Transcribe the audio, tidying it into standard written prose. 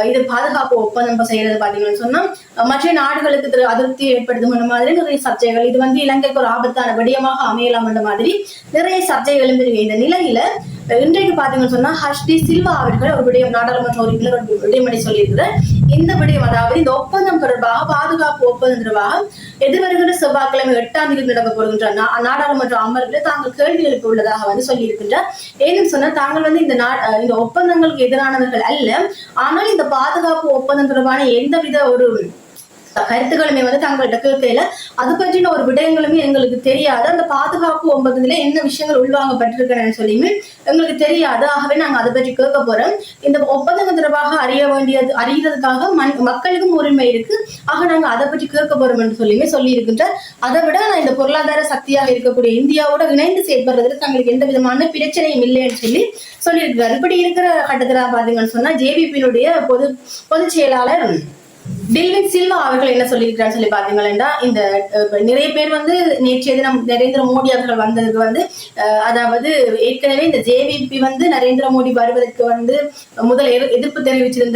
இது பாதுகாப்பு ஒப்பந்தம் செய்யறது பாத்தீங்கன்னு சொன்னா மற்ற நாடுகளுக்கு அதிருப்தி ஏற்படுத்தும் மாதிரி நிறைய சர்ச்சைகள், இது இலங்கைக்கு ஒரு ஆபத்தான விடயமாக அமையலாம் என்ற மாதிரி நிறைய சர்ச்சைகள் இருக்கு. இந்த நிலையில இன்றைக்கு பாத்தீங்கன்னு சொன்னா ஹர்ஷ்டி சில்வா அவர்கள் ஒரு விடயம், நாடாளுமன்ற உறுப்பினர் ஒரு விடயமணி சொல்லியிருக்கிறார். இந்த விடயம், அதாவது இந்த ஒப்பந்தம் தொடர்பாக, பாதுகாப்பு ஒப்பந்தம் தொடர்பாக எதிர்வருகிற செவ்வாய்க்கிழமை 8ஆம் தேதி நடக்க போகின்ற நாடாளுமன்ற அமர்வில் தாங்கள் கேள்வி எழுப்ப உள்ளதாக சொல்லி இருக்கின்றார். ஏன்னு சொன்னா தாங்கள் இந்த ஒப்பந்தங்களுக்கு எதிரானவர்கள் அல்ல, ஆனால் இந்த பாதுகாப்பு ஒப்பந்தம் தொடர்பான எந்தவித ஒரு கருத்துக்களுமே தங்கள்கிட்ட கேட்கல, அது பற்றின ஒரு விடயங்களுமே எங்களுக்கு தெரியாது, அந்த பாதுகாப்பு ஒப்பந்தத்துல என்ன விஷயங்கள் உள்வாங்கப்பட்டிருக்கிறேன்னு சொல்லியுமே எங்களுக்கு தெரியாது. ஆகவே நாங்க அதை பற்றி கேட்க போறோம். இந்த ஒப்பந்தம் தொடர்பாக அறியறதுக்காக மக்களுக்கும் உரிமை இருக்கு, ஆக நாங்க அதை பற்றி கேட்க போறோம் என்று சொல்லி இருக்கின்ற. அதை விட நான் இந்த பொருளாதார சக்தியாக இருக்கக்கூடிய இந்தியாவோட இணைந்து செயல்படுறதுல தங்களுக்கு எந்த விதமான பிரச்சனையும் இல்லைன்னு சொல்லியிருக்கிறார். இப்படி இருக்கிற கட்டத்துல பாத்தீங்கன்னு சொன்னா ஜேவிபியினுடைய பொதுச் செயலாளர் டில்வின் சில்வா அவர்கள் என்ன சொல்லியிருக்கிறான்னு சொல்லி பாத்தீங்கன்னா, இந்த நிறைய பேர் நேற்றைய தினம் நரேந்திர மோடி அவர்கள் வந்ததுக்கு அதாவது ஏற்கனவே இந்த ஜேவிபி நரேந்திர மோடி வருவதற்கு முதல் எதிர்ப்பு தெரிவிச்சிருந்த